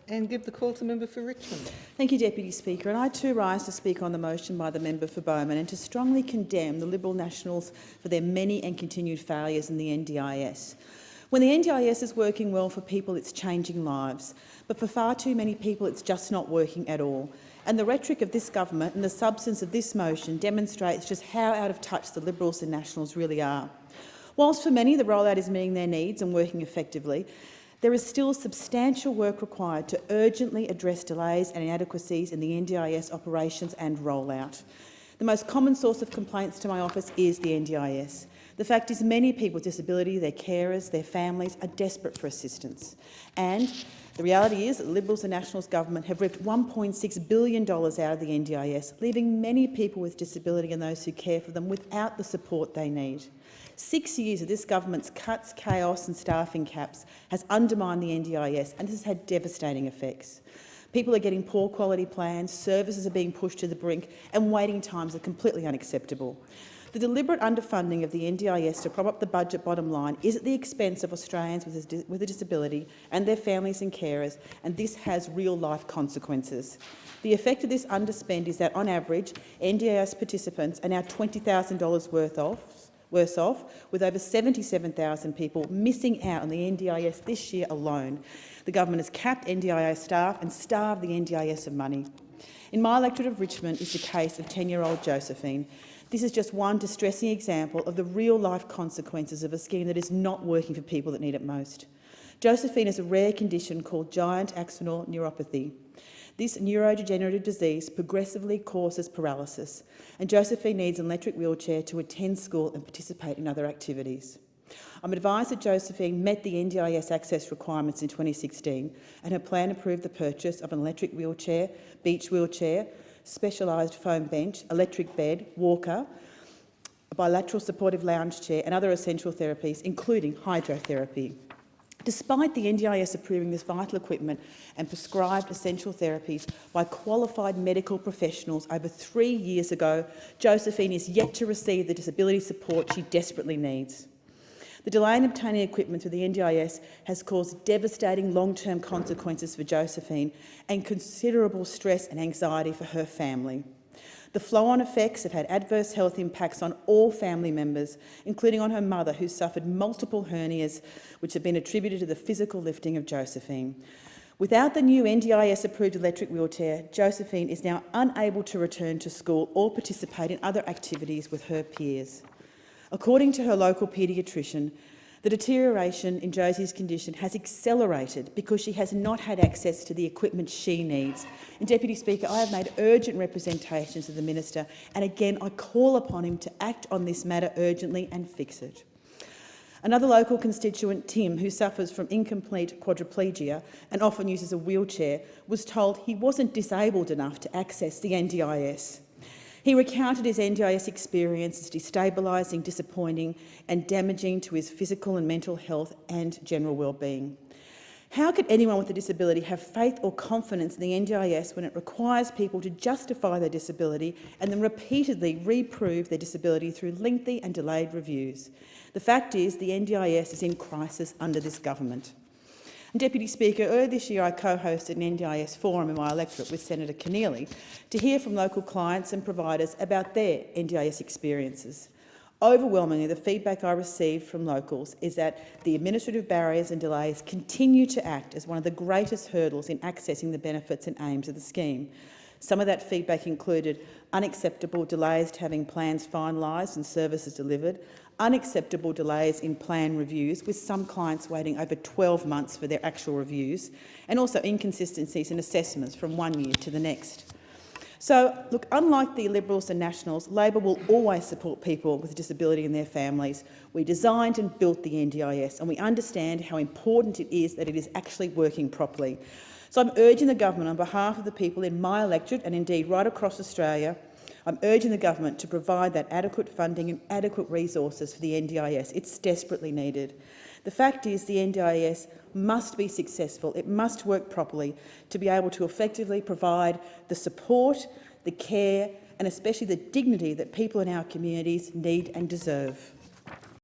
and give the call to member for Richmond. Thank you, Deputy Speaker. And I too rise to speak on the motion by the member for Bowman and to strongly condemn the Liberal Nationals for their many and continued failures in the NDIS. When the NDIS is working well for people, it's changing lives. But for far too many people, it's just not working at all. And the rhetoric of this government and the substance of this motion demonstrates just how out of touch the Liberals and Nationals really are. Whilst for many the rollout is meeting their needs and working effectively, there is still substantial work required to urgently address delays and inadequacies in the NDIS operations and rollout. The most common source of complaints to my office is the NDIS. The fact is many people with disability, their carers, their families are desperate for assistance. And the reality is that the Liberals and Nationals government have ripped $1.6 billion out of the NDIS, leaving many people with disability and those who care for them without the support they need. 6 years of this government's cuts, chaos and staffing caps has undermined the NDIS, and this has had devastating effects. People are getting poor quality plans, services are being pushed to the brink, and waiting times are completely unacceptable. The deliberate underfunding of the NDIS to prop up the budget bottom line is at the expense of Australians with a disability and their families and carers, and this has real-life consequences. The effect of this underspend is that, on average, NDIS participants are now $20,000 worse off, with over 77,000 people missing out on the NDIS this year alone. The government has capped NDIS staff and starved the NDIS of money. In my electorate of Richmond is the case of 10-year-old Josephine. This is just one distressing example of the real-life consequences of a scheme that is not working for people that need it most. Josephine has a rare condition called giant axonal neuropathy. This neurodegenerative disease progressively causes paralysis, and Josephine needs an electric wheelchair to attend school and participate in other activities. I'm advised that Josephine met the NDIS access requirements in 2016, and her plan approved the purchase of an electric wheelchair, beach wheelchair, specialised foam bench, electric bed, walker, a bilateral supportive lounge chair and other essential therapies, including hydrotherapy. Despite the NDIS approving this vital equipment and prescribed essential therapies by qualified medical professionals over 3 years ago, Josephine is yet to receive the disability support she desperately needs. The delay in obtaining equipment through the NDIS has caused devastating long-term consequences for Josephine and considerable stress and anxiety for her family. The flow-on effects have had adverse health impacts on all family members, including on her mother, who suffered multiple hernias, which have been attributed to the physical lifting of Josephine. Without the new NDIS-approved electric wheelchair, Josephine is now unable to return to school or participate in other activities with her peers. According to her local paediatrician, the deterioration in Josie's condition has accelerated because she has not had access to the equipment she needs. And, Deputy Speaker, I have made urgent representations to the Minister, and again I call upon him to act on this matter urgently and fix it. Another local constituent, Tim, who suffers from incomplete quadriplegia and often uses a wheelchair, was told he wasn't disabled enough to access the NDIS. He recounted his NDIS experience as destabilising, disappointing and damaging to his physical and mental health and general well-being. How could anyone with a disability have faith or confidence in the NDIS when it requires people to justify their disability and then repeatedly reprove their disability through lengthy and delayed reviews? The fact is the NDIS is in crisis under this government. And, Deputy Speaker, earlier this year I co-hosted an NDIS forum in my electorate with Senator Keneally to hear from local clients and providers about their NDIS experiences. Overwhelmingly, the feedback I received from locals is that the administrative barriers and delays continue to act as one of the greatest hurdles in accessing the benefits and aims of the scheme. Some of that feedback included unacceptable delays to having plans finalised and services delivered, unacceptable delays in plan reviews, with some clients waiting over 12 months for their actual reviews, and also inconsistencies in assessments from one year to the next. So, look, unlike the Liberals and Nationals, Labor will always support people with disability and their families. We designed and built the NDIS, and we understand how important it is that it is actually working properly. So I'm urging the government, on behalf of the people in my electorate and indeed right across Australia, I'm urging the government to provide that adequate funding and adequate resources for the NDIS. It's desperately needed. The fact is the NDIS must be successful. It must work properly to be able to effectively provide the support, the care and especially the dignity that people in our communities need and deserve.